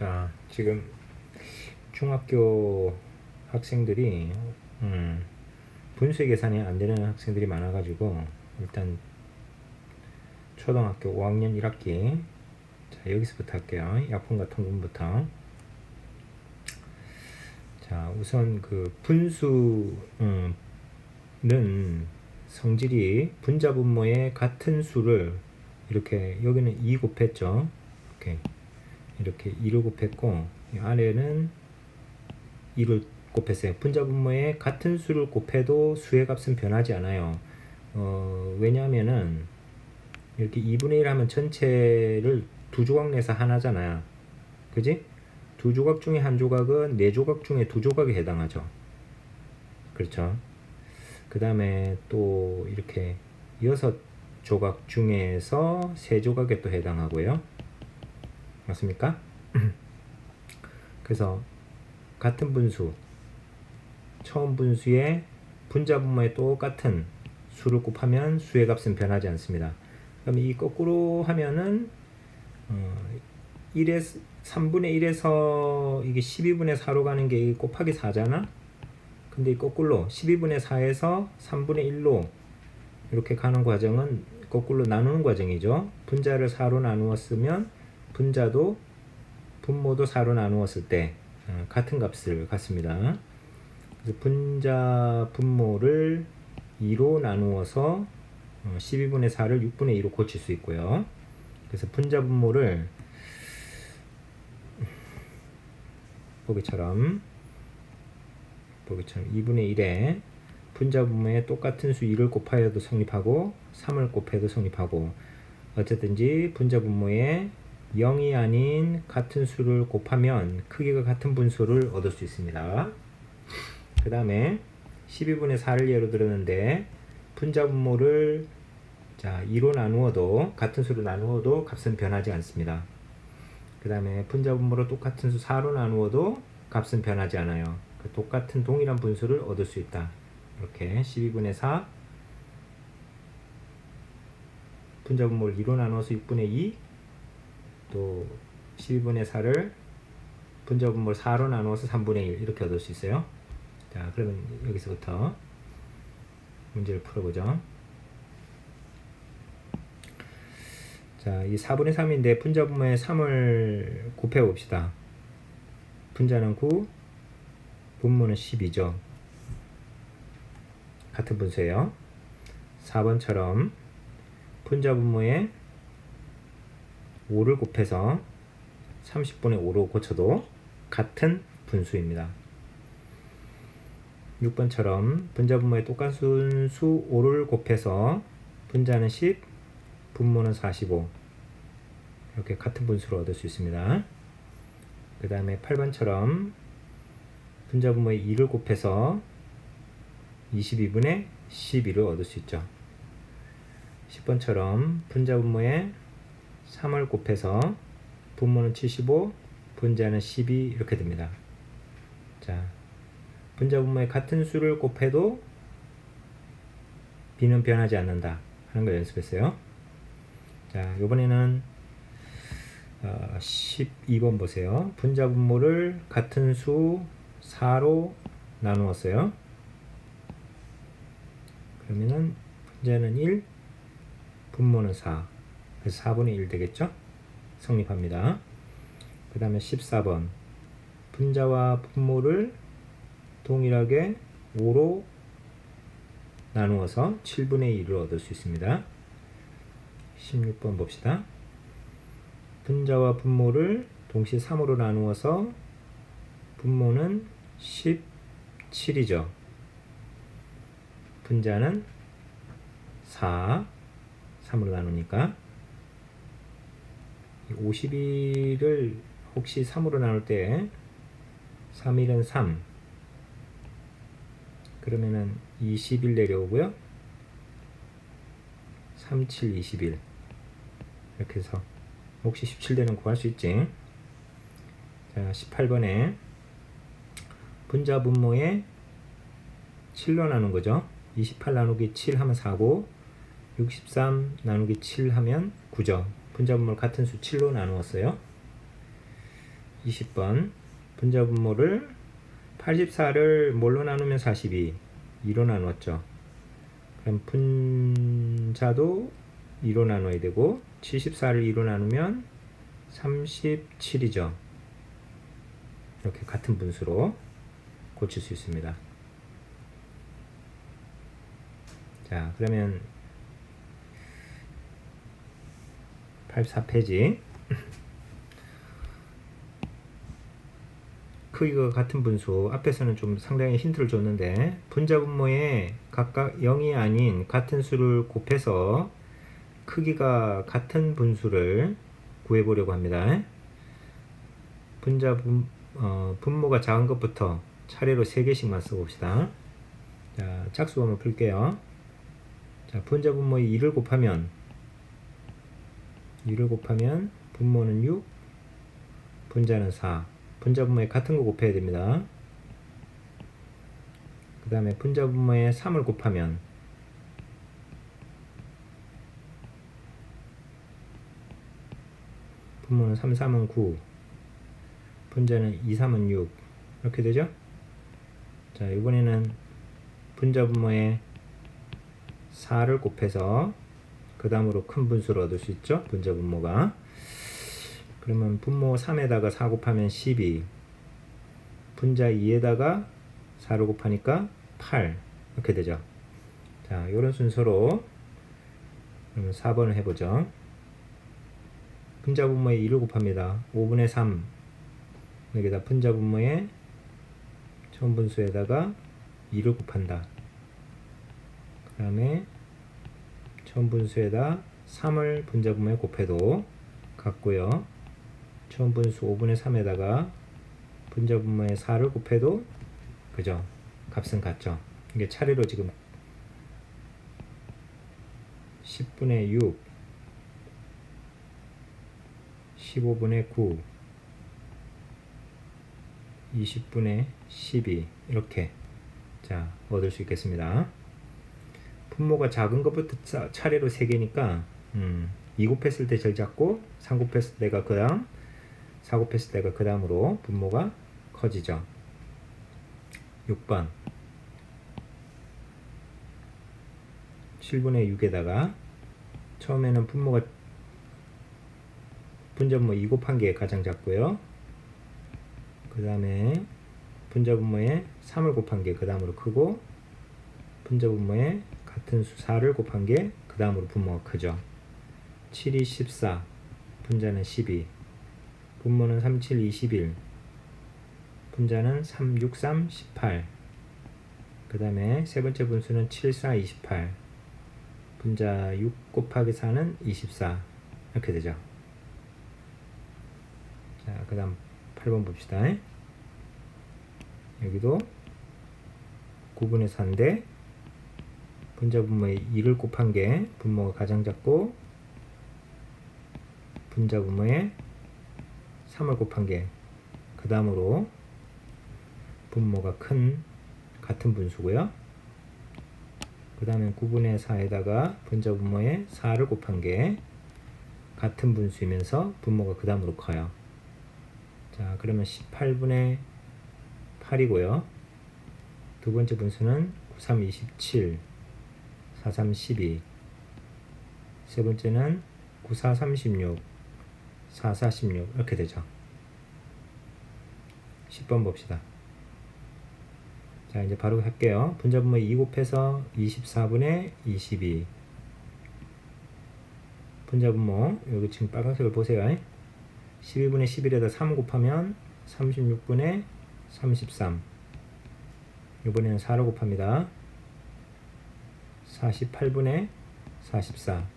자, 지금 중학교 학생들이 분수 계산이 안 되는 학생들이 많아가지고 일단 초등학교 5학년 1학기 자, 여기서부터 할게요. 약분과 통분부터. 자, 우선 그 분수는 성질이 분자 분모의 같은 수를 이렇게 여기는 2 곱했죠. 이렇게 2를 곱했고 이 아래는 2를 곱했어요. 분자 분모의 같은 수를 곱해도 수의 값은 변하지 않아요. 왜냐하면은 이렇게 2분의 1 하면 전체를 두 조각 내서 하나잖아요. 그지? 두 조각 중에 한 조각은 네 조각 중에 두 조각에 해당하죠. 그렇죠? 그 다음에 또 이렇게 6조각 중에서 3조각에 또 해당하고요. 맞습니까? 그래서 같은 분수, 처음 분수의 분자 분모에 똑같은 수를 곱하면 수의 값은 변하지 않습니다. 그럼 이 거꾸로 하면은 3분의 1에서 이게 12분의 4로 가는 게 곱하기 4잖아. 근데 거꾸로 12분의 4에서 3분의 1로 이렇게 가는 과정은 거꾸로 나누는 과정이죠. 분자를 4로 나누었으면 분자도 분모도 4로 나누었을 때 같은 값을 갖습니다. 그래서 분자 분모를 2로 나누어서 12분의 4를 6분의 2로 고칠 수 있고요. 그래서 분자 분모를 보기처럼 2분의 1에 분자 분모에 똑같은 수 2를 곱하여도 성립하고 3을 곱해도 성립하고 어쨌든지 분자 분모에 0이 아닌 같은 수를 곱하면 크기가 같은 분수를 얻을 수 있습니다. 그 다음에 12분의 4를 예로 들었는데 분자 분모를 자 2로 나누어도 같은 수로 나누어도 값은 변하지 않습니다. 그 다음에 분자 분모를 똑같은 수 4로 나누어도 값은 변하지 않아요. 똑같은 동일한 분수를 얻을 수 있다. 이렇게 12분의 4 분자 분모를 2로 나눠서 6분의 2 또 12분의 4를 분자 분모를 4로 나누어서 3분의 1 이렇게 얻을 수 있어요. 자, 그러면 여기서부터 문제를 풀어보죠. 자, 이 4분의 3인데 분자 분모에 3을 곱해 봅시다. 분자는 9, 분모는 10이죠. 같은 분수예요. 4번처럼 분자 분모에 5를 곱해서 30분의 5로 고쳐도 같은 분수입니다. 6번처럼 분자 분모에 똑같은 수 5를 곱해서 분자는 10, 분모는 45 이렇게 같은 분수를 얻을 수 있습니다. 그 다음에 8번처럼 분자 분모에 2를 곱해서 22분의 12를 얻을 수 있죠. 10번처럼 분자 분모에 3을 곱해서 분모는 75, 분자는 12 이렇게 됩니다. 자, 분자 분모에 같은 수를 곱해도 b는 변하지 않는다 하는 걸 연습했어요. 자, 이번에는 12번 보세요. 분자 분모를 같은 수 4로 나누었어요. 그러면은 분자는 1, 분모는 4. 그래서 4분의 1 되겠죠? 성립합니다. 그 다음에 14번. 분자와 분모를 동일하게 5로 나누어서 7분의 1을 얻을 수 있습니다. 16번 봅시다. 분자와 분모를 동시에 3으로 나누어서 분모는 17이죠. 분자는 4, 3으로 나누니까 51을 혹시 3으로 나눌 때 3일은 3 그러면은 21 내려오고요. 3, 7, 21 이렇게 해서 혹시 17되는 구할 수 있지. 자, 18번에 분자 분모에 7로 나눈 거죠. 28 나누기 7 하면 4고 63 나누기 7 하면 9죠. 분자 분모를 같은 수 7로 나누었어요. 20번 분자 분모를 84를 뭘로 나누면 42 2로 나누었죠. 그럼 분자도 2로 나눠야 되고 74를 2로 나누면 37이죠. 이렇게 같은 분수로 고칠 수 있습니다. 자, 그러면 84페이지 크기가 같은 분수 앞에서는 좀 상당히 힌트를 줬는데 분자 분모에 각각 0이 아닌 같은 수를 곱해서 크기가 같은 분수를 구해보려고 합니다. 분모가 작은 것부터 차례로 3개씩만 써봅시다. 자, 짝수 한번 풀게요. 자, 분자 분모에 2를 곱하면 분모는 6, 분자는 4. 분자 분모에 같은 거 곱해야 됩니다. 그 다음에 분자 분모에 3을 곱하면 분모는 3, 3은 9, 분자는 2, 3은 6 이렇게 되죠. 자, 이번에는 분자 분모에 4를 곱해서 그 다음으로 큰 분수를 얻을 수 있죠. 분자 분모가. 그러면 분모 3에다가 4 곱하면 12, 분자 2에다가 4를 곱하니까 8 이렇게 되죠. 자, 이런 순서로 그러면 4번을 해보죠. 분자 분모에 2를 곱합니다. 5분의 3 여기다 분자 분모에 처음 분수에다가 2를 곱한다. 그 다음에 처음 분수에다 3을 분자 분모에 곱해도 같고요. 처음 분수 5분의 3에다가 분자 분모에 4를 곱해도 그죠? 값은 같죠? 이게 차례로 지금 10분의 6, 15분의 9, 20분의 12 이렇게 자 얻을 수 있겠습니다. 분모가 작은 것부터 차례로 3개니까 2 곱했을 때 제일 작고 3 곱했을 때가 그 다음 4 곱했을 때가 그 다음으로 분모가 커지죠. 6번 7분의 6에다가 처음에는 분모가 분자 분모 2 곱한 게 가장 작고요. 그 다음에 분자 분모에 3을 곱한 게 그 다음으로 크고 분자 분모에 같은 수 4를 곱한 게 그 다음으로 분모가 크죠. 7이 14, 분자는 12, 분모는 3, 7, 21, 분자는 3, 6, 3, 18. 그 다음에 세 번째 분수는 7, 4, 28. 분자 6 곱하기 4는 24. 이렇게 되죠. 자, 그 다음 8번 봅시다. 여기도 9분의 4인데 분자 분모에 2를 곱한 게 분모가 가장 작고 분자 분모에 3을 곱한 게 그 다음으로 분모가 큰 같은 분수고요. 그 다음에 9분의 4에다가 분자 분모에 4를 곱한 게 같은 분수이면서 분모가 그 다음으로 커요. 자, 그러면 18분의 8이고요. 두 번째 분수는 9, 3, 27, 4, 3, 12. 세 번째는 9, 4, 36, 4, 4, 16 이렇게 되죠. 10번 봅시다. 자, 이제 바로 할게요. 분자 분모 2 곱해서 24분의 22. 분자 분모 여기 지금 빨간색을 보세요. 12분의 11에다 3 곱하면 36분의 33. 이번에는 4로 곱합니다. 48분의 44.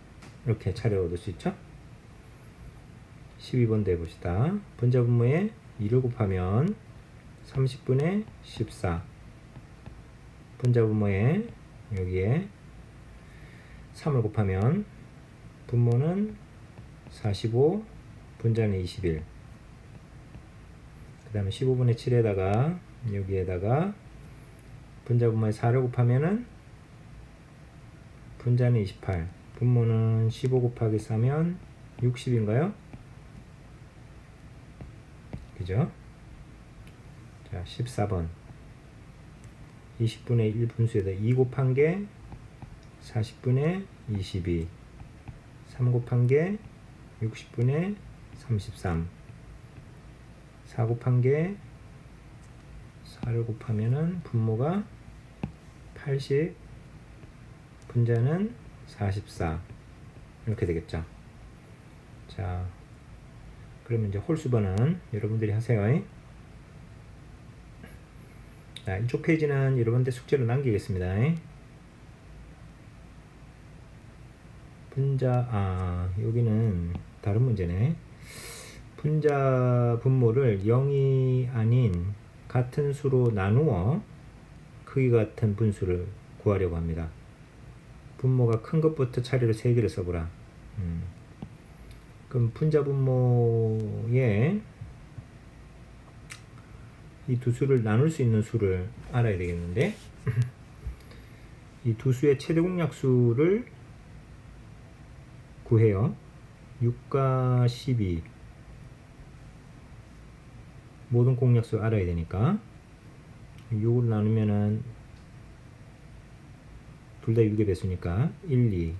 이렇게 차례로 얻을 수 있죠. 12번도 해봅시다. 분자 분모에 2를 곱하면 30분의 14. 분자 분모에 여기에 3을 곱하면 분모는 45, 분자는 21. 그 다음에 15분의 7에다가 여기에다가 분자 분모에 4를 곱하면은 분자는 28. 분모는 15 곱하기 4면 60인가요? 그죠? 자, 14번 20분의 1 분수에다 2 곱한 게 40분의 22, 3 곱한 게 60분의 33, 4 곱한 게 4를 곱하면은 분모가 80, 분자는 44 이렇게 되겠죠. 자, 그러면 이제 홀수번은 여러분들이 하세요. 자, 이쪽 페이지는 여러분들 숙제로 남기겠습니다. 분자, 여기는 다른 문제네. 분자 분모를 0이 아닌 같은 수로 나누어 크기가 같은 분수를 구하려고 합니다. 분모가 큰 것부터 차례로 3개를 써보라. 그럼 분자 분모에 이 두 수를 나눌 수 있는 수를 알아야 되겠는데 이 두 수의 최대 공약수를 구해요. 6과 12 모든 공약수 알아야 되니까 6을 나누면은 둘 다 6의 배수니까 1, 2.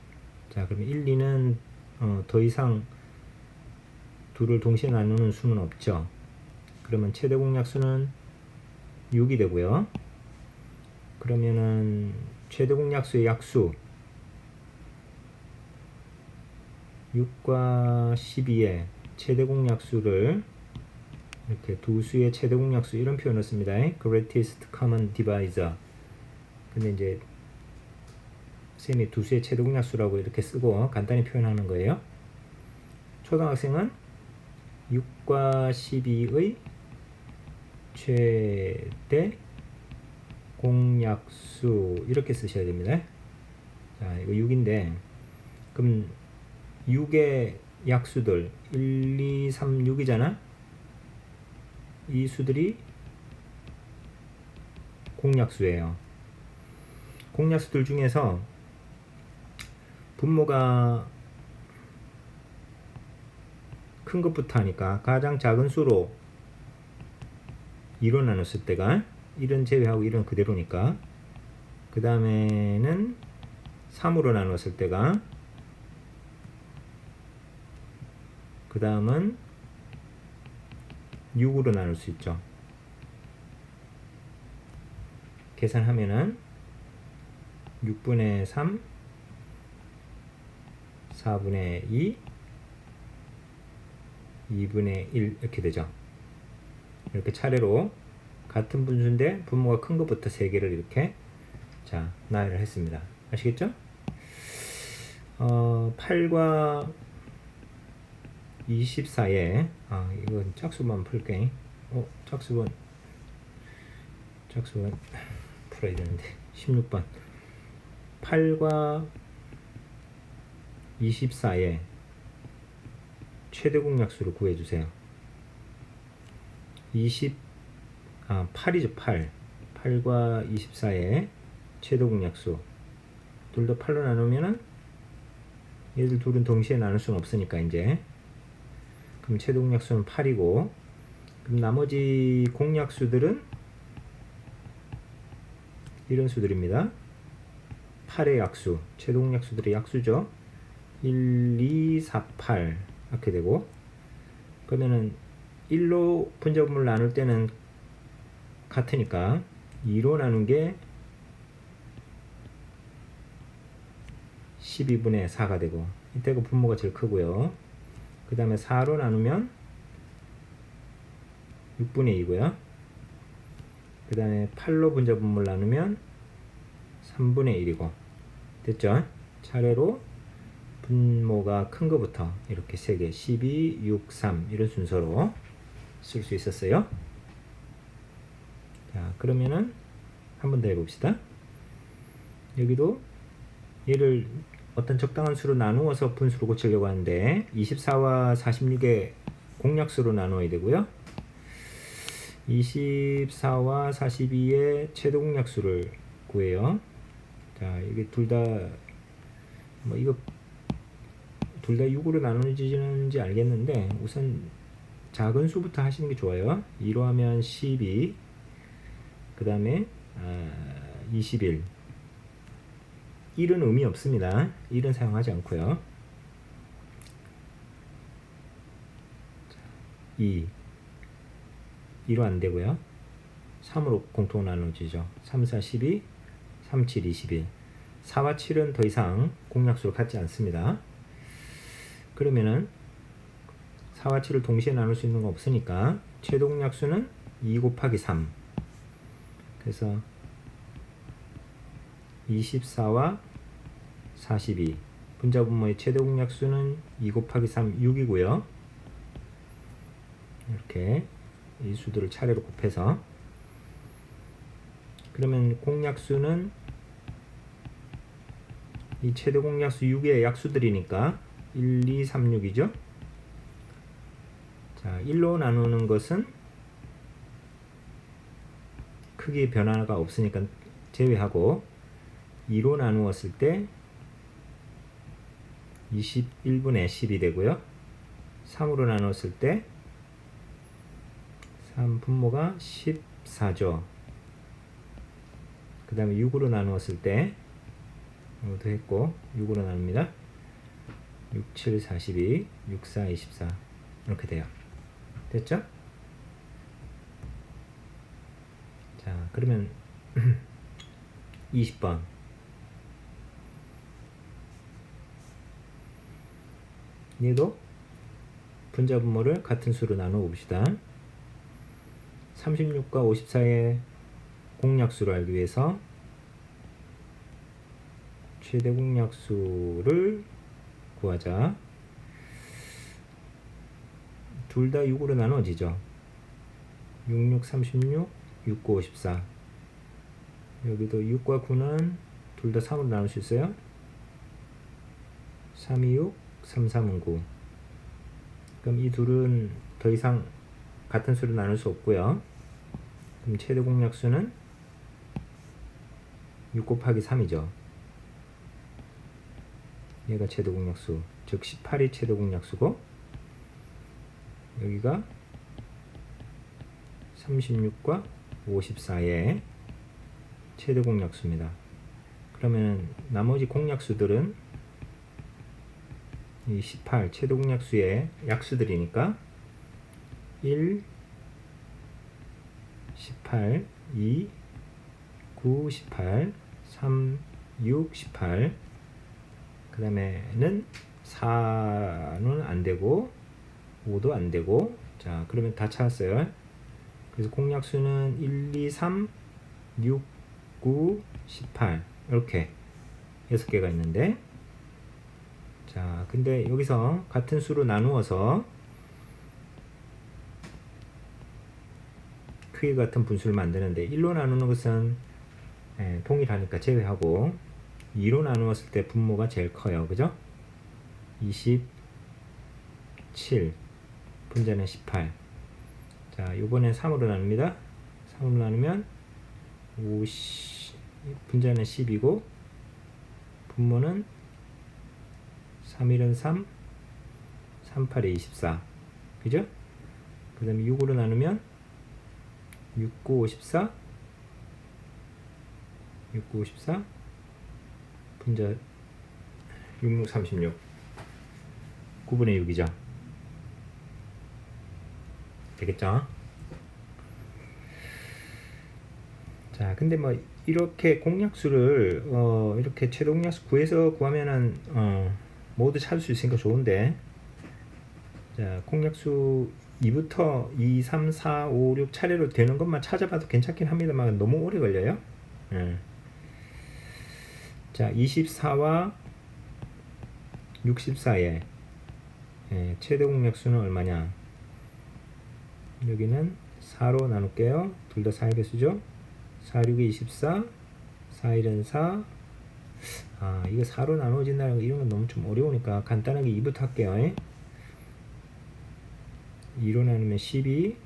자, 그러면 1, 2는 더 이상 둘을 동시에 나누는 수는 없죠. 그러면 최대 공약수는 6이 되고요. 그러면은 최대 공약수의 약수 6과 12의 최대 공약수를 이렇게 두 수의 최대 공약수 이런 표현을 씁니다. Greatest Common Divisor. 근데 이제 쌤이 두 수의 최대 공약수라고 이렇게 쓰고 간단히 표현하는 거예요. 초등학생은 6과 12의 최대 공약수 이렇게 쓰셔야 됩니다. 자, 이거 6인데 그럼 6의 약수들 1, 2, 3, 6이잖아. 이 수들이 공약수예요. 공약수들 중에서 분모가 큰 것부터 하니까 가장 작은 수로 2로 나눴을 때가 1은 제외하고 1은 그대로니까 그 다음에는 3으로 나눴을 때가 그 다음은 6으로 나눌 수 있죠. 계산하면은 6분의 3 4분의 2 2분의 1 이렇게 되죠. 이렇게 차례로 같은 분수인데 분모가 큰 것부터 3개를 이렇게 자 나열을 했습니다. 아시겠죠? 8과 24에 이건 짝수만 풀게. 짝수만 풀어야 되는데 16번 8과 24에 최대 공약수를 구해주세요. 8이죠. 8과 24의 최대 공약수 둘 다 8로 나누면은 얘들 둘은 동시에 나눌 수는 없으니까 이제 그럼 최대 공약수는 8이고 그럼 나머지 공약수들은 이런 수들입니다. 8의 약수, 최대 공약수들의 약수죠. 1, 2, 4, 8 이렇게 되고 그러면은 1로 분자분모를 나눌 때는 같으니까 2로 나눈 게 12분의 4가 되고 이때가 분모가 제일 크고요. 그 다음에 4로 나누면 6분의 2고요. 그 다음에 8로 분자분모를 나누면 3분의 1이고 됐죠? 차례로 분모가 큰 거부터 이렇게 3개 12, 6, 3 이런 순서로 쓸 수 있었어요. 자, 그러면은 한 번 더 해봅시다. 여기도 얘를 어떤 적당한 수로 나누어서 분수로 고치려고 하는데 24와 46의 공약수로 나누어야 되고요. 24와 42의 최대 공약수를 구해요. 자, 이게 둘 다 이거 둘 다 6으로 나누어지는지 알겠는데 우선 작은 수부터 하시는 게 좋아요. 2로 하면 12, 그 다음에 21. 1은 의미 없습니다. 1은 사용하지 않고요. 2, 2로 안 되고요. 3으로 공통 나누어지죠. 3, 4, 12, 3, 7, 21. 4와 7은 더 이상 공약수를 갖지 않습니다. 그러면은 4와 7을 동시에 나눌 수 있는 거 없으니까 최대 공약수는 2 곱하기 3. 그래서 24와 42. 분자분모의 최대 공약수는 2 곱하기 3, 6이고요. 이렇게 이 수들을 차례로 곱해서, 그러면 공약수는 이 최대 공약수 6의 약수들이니까 1, 2, 3, 6이죠. 자, 1로 나누는 것은 크게 변화가 없으니까 제외하고, 2로 나누었을 때 21분의 10이 되고요. 3으로 나누었을 때 3 분모가 14죠. 그 다음에 6으로 나누었을 때 이것도 했고 6으로 나눕니다. 6, 7, 42, 6, 4, 24 이렇게 돼요. 됐죠? 자, 그러면 20번 얘도 분자분모를 같은 수로 나누어 봅시다. 36과 54의 공약수를 알기 위해서 최대 공약수를 구하자. 둘 다 6으로 나눠지죠. 6, 6, 36, 6, 9, 54. 여기도 6과 9는 둘 다 3으로 나눌 수 있어요. 3, 2, 6, 3, 3은 9. 그럼 이 둘은 더 이상 같은 수로 나눌 수 없고요. 그럼 최대 공약수는 6 곱하기 3이죠. 얘가 최대 공약수, 즉 18이 최대 공약수고, 여기가 36과 54의 최대 공약수입니다. 그러면 나머지 공약수들은 이 18 최대 공약수의 약수들이니까 1, 18, 2, 9, 18, 3, 6, 18. 그 다음에는 4는 안 되고 5도 안 되고. 자, 그러면 다 찾았어요. 그래서 공약수는 1, 2, 3, 6, 9, 18 이렇게 6개가 있는데, 자, 근데 여기서 같은 수로 나누어서 크기 같은 분수를 만드는데, 1로 나누는 것은 동일하니까 제외하고 2로 나누었을 때 분모가 제일 커요. 그죠? 27, 분자는 18. 자, 이번엔 3으로 나눕니다. 3으로 나누면 50, 분자는 10이고 분모는 3, 1은 3, 3, 8에 24. 그죠? 그 다음에 6으로 나누면 6, 9, 54, 6, 9, 54, 분자 6, 6, 36, 9분의 6이죠. 되겠죠? 자, 근데 뭐 이렇게 공약수를 이렇게 최대 공약수 구해서 구하면은 모두 찾을 수 있으니까 좋은데, 자, 공약수 2부터 2, 3, 4, 5, 6 차례로 되는 것만 찾아봐도 괜찮긴 합니다만 너무 오래 걸려요. 자, 24와 64의 최대 공약수는 얼마냐? 여기는 4로 나눌게요. 둘 다 4의 배수죠. 4, 6이 24, 4, 1은 4. 이거 4로 나눠진다는 거, 이런 건 너무 좀 어려우니까 간단하게 2부터 할게요. 2로 나누면 12,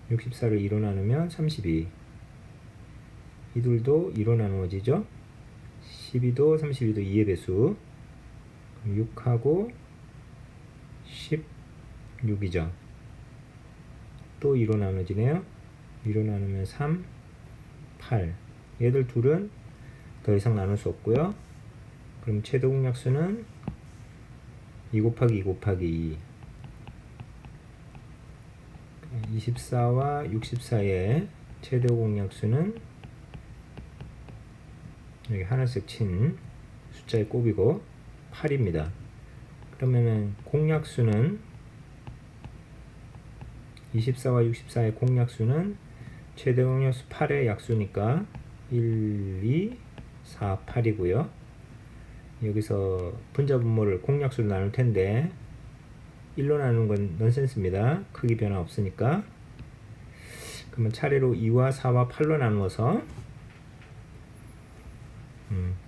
64를 2로 나누면 32. 이 둘도 2로 나누어지죠. 12도 32도 2의 배수. 그럼 6하고 10, 6이죠. 또 2로 나눠지네요. 2로 나누면 3, 8. 얘들 둘은 더 이상 나눌 수 없고요. 그럼 최대 공약수는 2 곱하기 2 곱하기 2. 24와 64의 최대 공약수는 여기 하나씩 친 숫자의 곱이고 8입니다. 그러면은 공약수는 24와 64의 공약수는 최대 공약수 8의 약수니까 1, 2, 4, 8이고요. 여기서 분자분모를 공약수로 나눌 텐데 1로 나누는 건 넌센스입니다. 크기 변화 없으니까. 그러면 차례로 2와 4와 8로 나누어서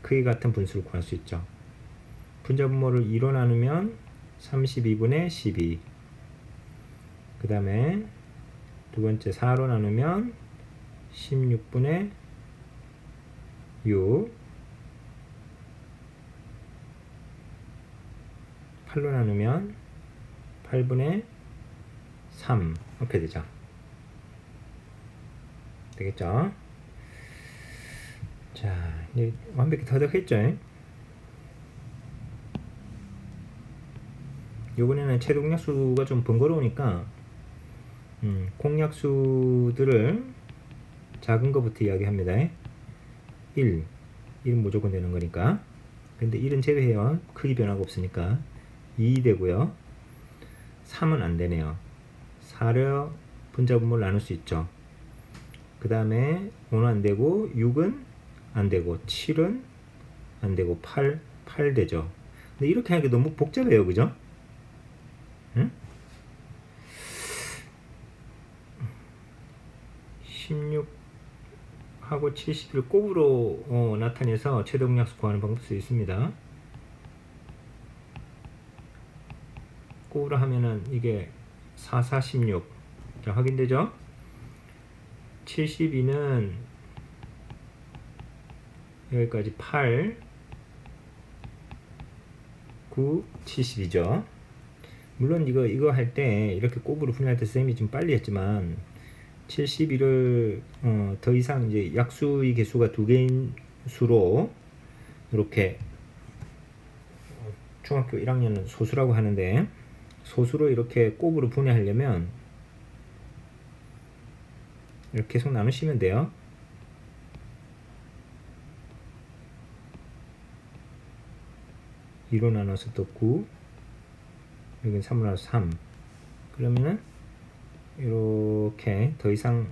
크기 같은 분수를 구할 수 있죠. 분자분모를 2로 나누면 32분의 12. 그 다음에 두 번째 4로 나누면 16분의 6. 8로 나누면 8분의 3 이렇게 되죠. 되겠죠? 자, 이제 완벽히 터득했죠? 이번에는 최대 공약수가 좀 번거로우니까 공약수들을 작은 것부터 이야기합니다. 1, 1은 무조건 되는 거니까. 근데 1은 제외해요. 크기 변화가 없으니까 2 되고요. 3은 안 되네요. 4를 분자분모를 나눌 수 있죠. 그 다음에 5는 안 되고 6은 안 되고 7은 안 되고 8 되죠. 근데 이렇게 하니까 너무 복잡해요. 그죠? 응? 16하고 70을 곱으로 나타내서 최대 공약수 구하는 방법도 있습니다. 곱으로 하면은 이게 4, 4, 16. 자, 확인되죠? 72는 여기까지 8, 9, 70이죠. 물론 이거 할 때 이렇게 곱으로 분해할 때 쌤이 좀 빨리 했지만 71을 더 이상 이제 약수의 개수가 2개인 수로 이렇게 중학교 1학년은 소수라고 하는데 소수로 이렇게 곱으로 분해하려면 이렇게 계속 나누시면 돼요. (2로) 나눠서 또 9, 여기는 3으로 나눠서 3. 그러면은 이렇게 더 이상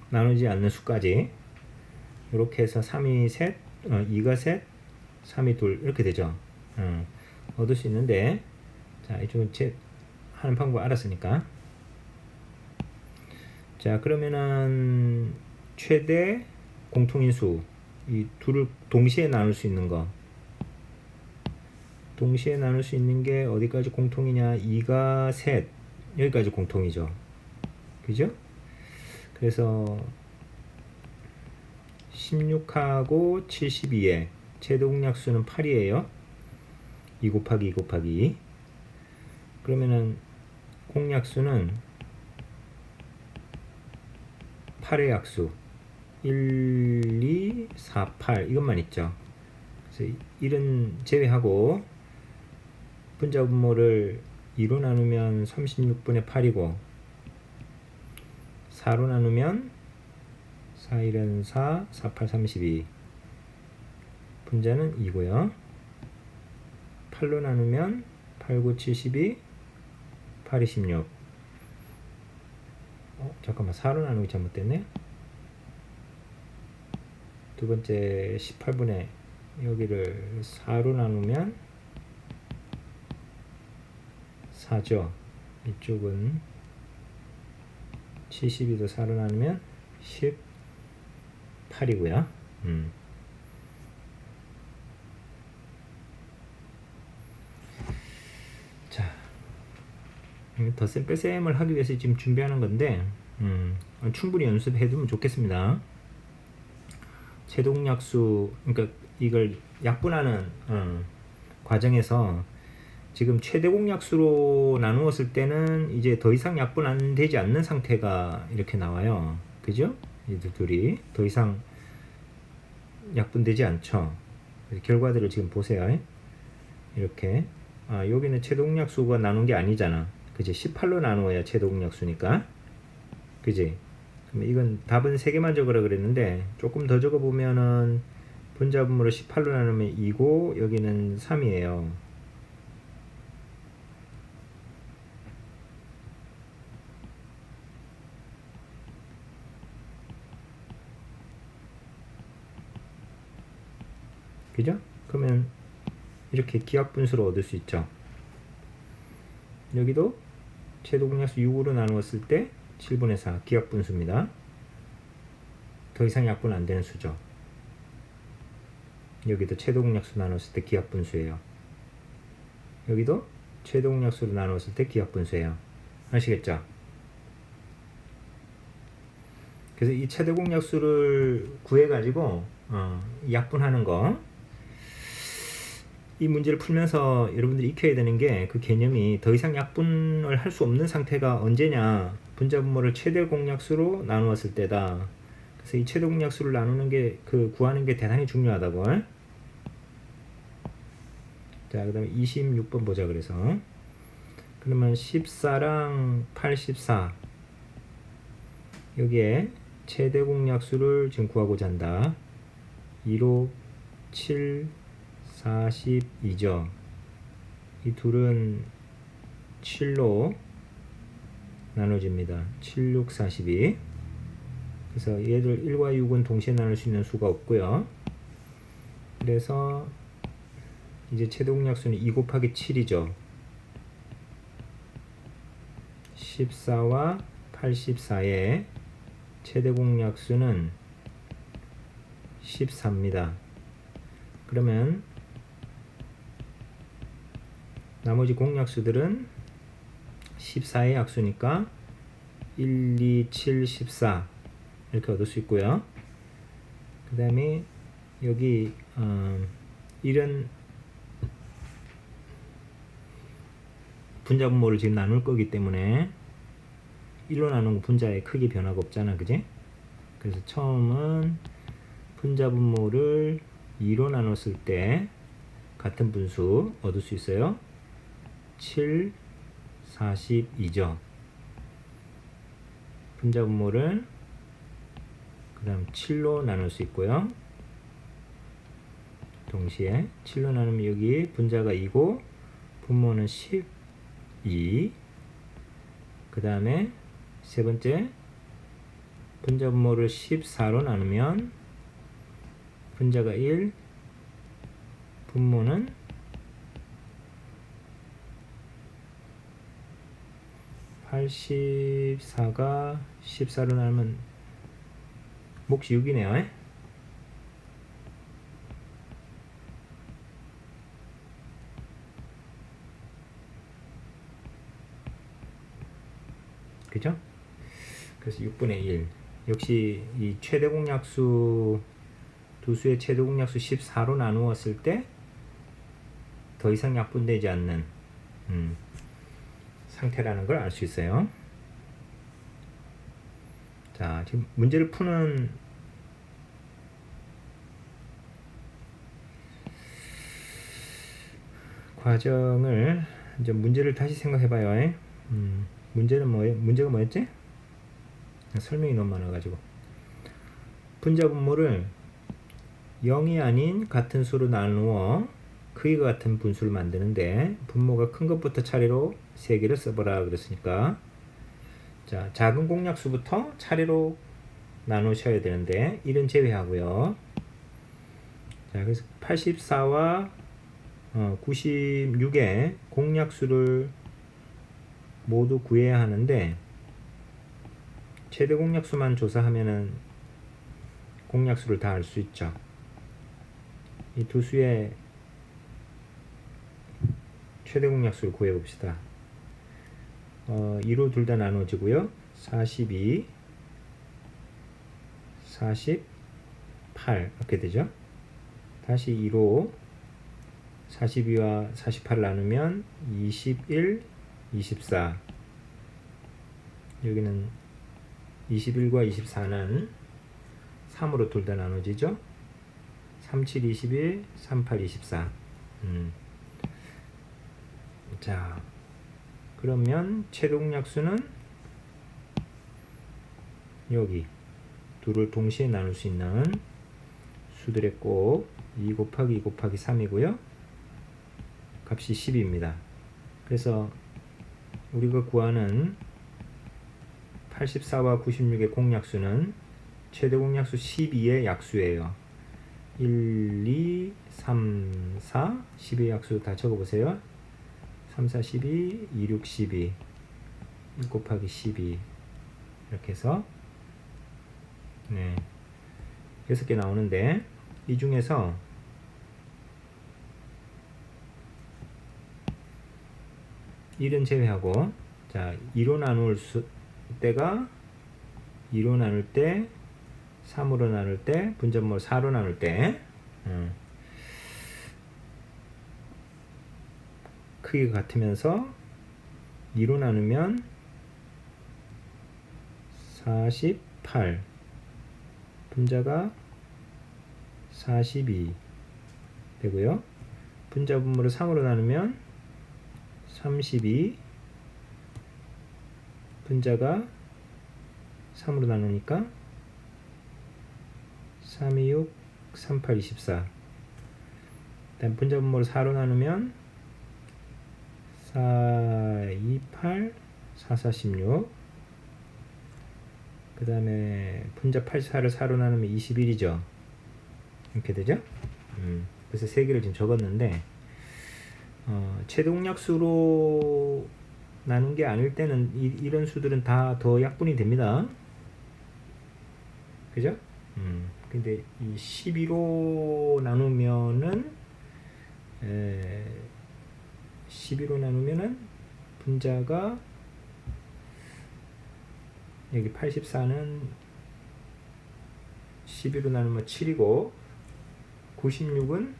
나누지 않는 수까지 이렇게 해서 3이 셋, 2가 셋, 3이 둘 이렇게 되죠. 얻을 수 있는데, 자, 이쪽은 하는 방법 알았으니까. 자, 그러면은 최대 공통인수 이 둘을 동시에 나눌 수 있는 거, 동시에 나눌 수 있는 게 어디까지 공통이냐? 2가 셋, 여기까지 공통이죠. 그죠? 그래서 16하고 72의 최대 공약수는 8이에요. 2 곱하기 2 곱하기 2. 그러면은 공약수는 8의 약수 1, 2, 4, 8 이것만 있죠. 그래서 1은 제외하고 분자분모를 2로 나누면 36분의 8이고 4로 나누면 4, 1은 4, 4, 8, 32. 분자는 2고요. 8로 나누면 8, 9, 72, 8, 2, 16. 잠깐만, 4로 나누기 잘못됐네. 두 번째 18분의 여기를 4로 나누면 4죠. 이쪽은 72도 4로 나누면 18이고요. 자, 덧셈 뺄셈을 하기 위해서 지금 준비하는 건데 충분히 연습해 두면 좋겠습니다. 최대공약수, 그러니까 이걸 약분하는 과정에서 지금 최대 공약수로 나누었을 때는 이제 더 이상 약분 안 되지 않는 상태가 이렇게 나와요. 그죠? 이 둘이 더 이상 약분되지 않죠. 결과들을 지금 보세요. 이렇게 여기는 최대 공약수가 나눈 게 아니잖아. 그지? 18로 나누어야 최대 공약수니까. 그지? 그럼 이건 답은 3개만 적으라 그랬는데 조금 더 적어보면은 분자분모를 18로 나누면 2고 여기는 3이에요. 그죠? 그러면 이렇게 기하분수로 얻을 수 있죠. 여기도 최대 공약수 6으로 나누었을 때 7분의 4 기하분수입니다. 더 이상 약분 안 되는 수죠. 여기도 최대 공약수 나눴을 때 기하분수예요. 여기도 최대 공약수로 나눴을 때 기하분수예요. 아시겠죠? 그래서 이 최대 공약수를 구해가지고 약분하는 거, 이 문제를 풀면서 여러분들이 익혀야 되는 게 그 개념이 더 이상 약분을 할 수 없는 상태가 언제냐, 분자분모를 최대 공약수로 나누었을 때다. 그래서 이 최대 공약수를 나누는 게 구하는 게 대단히 중요하다고. 자, 그 다음에 26번 보자. 그래서 그러면 14랑 84 여기에 최대 공약수를 지금 구하고자 한다. 2로 7 42죠. 이 둘은 7로 나눠집니다. 7, 6, 42. 그래서 얘들 1과 6은 동시에 나눌 수 있는 수가 없고요. 그래서 이제 최대 공약수는 2 곱하기 7이죠. 14와 84의 최대 공약수는 14입니다. 그러면 나머지 공약수들은 14의 약수니까 1, 2, 7, 14 이렇게 얻을 수 있고요. 그 다음에 여기 1은 분자분모를 지금 나눌 거기 때문에 1로 나누는 분자의 크기 변화가 없잖아. 그지? 그래서 처음은 분자분모를 2로 나눴을 때 같은 분수 얻을 수 있어요. 7, 42죠. 분자분모를 그 다음 7로 나눌 수 있고요. 동시에 7로 나누면 여기 분자가 2고 분모는 12. 그 다음에 세 번째 분자분모를 14로 나누면 분자가 1, 분모는 84가 14로 나누면 몫이 6이네요. 그죠? 그래서 6분의 1. 역시 이 최대 공약수 두 수의 최대 공약수 14로 나누었을 때 더 이상 약분되지 않는 상태라는 걸 알 수 있어요. 자, 지금 문제를 푸는 과정을 이제 문제를 다시 생각해 봐요. 문제는 문제가 뭐였지? 설명이 너무 많아가지고. 분자분모를 0이 아닌 같은 수로 나누어 크기가 같은 분수를 만드는데 분모가 큰 것부터 차례로 3개를 써보라 그랬으니까, 자, 작은 공약수부터 차례로 나누셔야 되는데 1은 제외하고요. 자, 그래서 84와 96의 공약수를 모두 구해야 하는데 최대 공약수만 조사하면은 공약수를 다 알 수 있죠. 이 두 수의 최대 공약수를 구해봅시다. 2로 둘 다 나눠지고요. 42, 48 이렇게 되죠. 다시 2로 42와 48을 나누면 21, 24. 여기는 21과 24는 3으로 둘 다 나눠지죠. 37, 21, 38, 24. 자, 그러면 최대공약수는 여기 둘을 동시에 나눌 수 있는 수들의 곱 2 곱하기 2 곱하기 3이고요. 값이 10입니다. 그래서 우리가 구하는 84와 96의 공약수는 최대 공약수 12의 약수예요. 1, 2, 3, 4, 10의 약수 다 적어보세요. 3, 4, 12, 2, 6, 12 1 곱하기 12 이렇게 해서 6개 나오는데 이 중에서 일은 제외하고 자 2로 나눌 때가 2로 나눌 때 3으로 나눌 때 분자분모를 4로 나눌 때 크기가 같으면서 2로 나누면 48 분자가 42 되고요. 분자분모를 3으로 나누면 32 분자가 3으로 나누니까 3, 2, 6, 3, 8, 24 다음 분자분모를 4로 나누면 4, 2, 8, 4, 4, 16 그 다음에 분자 84를 4로 나누면 21이죠. 이렇게 되죠. 그래서 3개를 지금 적었는데 최대 공약수로 나눈 게 아닐 때는 이런 수들은 다 더 약분이 됩니다. 그죠? 근데 이 12로 나누면은 12로 나누면은 분자가 여기 84는 12로 나누면 7이고 96은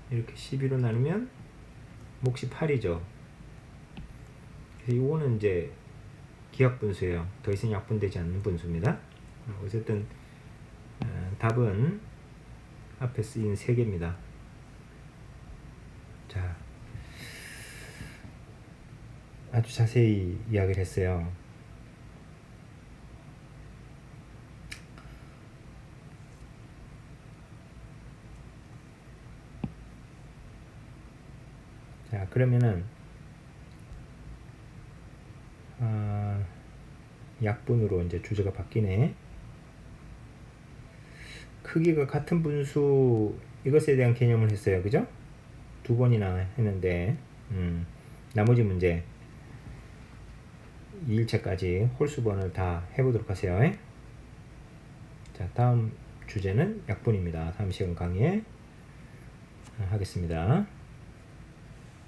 이렇게 12로 나누면 몫이 8이죠. 그래서 이거는 이제 기하분수예요. 더 이상 약분되지 않는 분수입니다. 어쨌든 답은 앞에 쓰인 3개입니다. 자, 아주 자세히 이야기를 했어요. 자, 그러면은 약분으로 이제 주제가 바뀌네. 크기가 같은 분수 이것에 대한 개념을 했어요. 그죠? 2번이나 했는데 나머지 문제 2일차까지 홀수번을 다 해보도록 하세요. 자, 다음 주제는 약분입니다. 다음 시간 강의에 하겠습니다.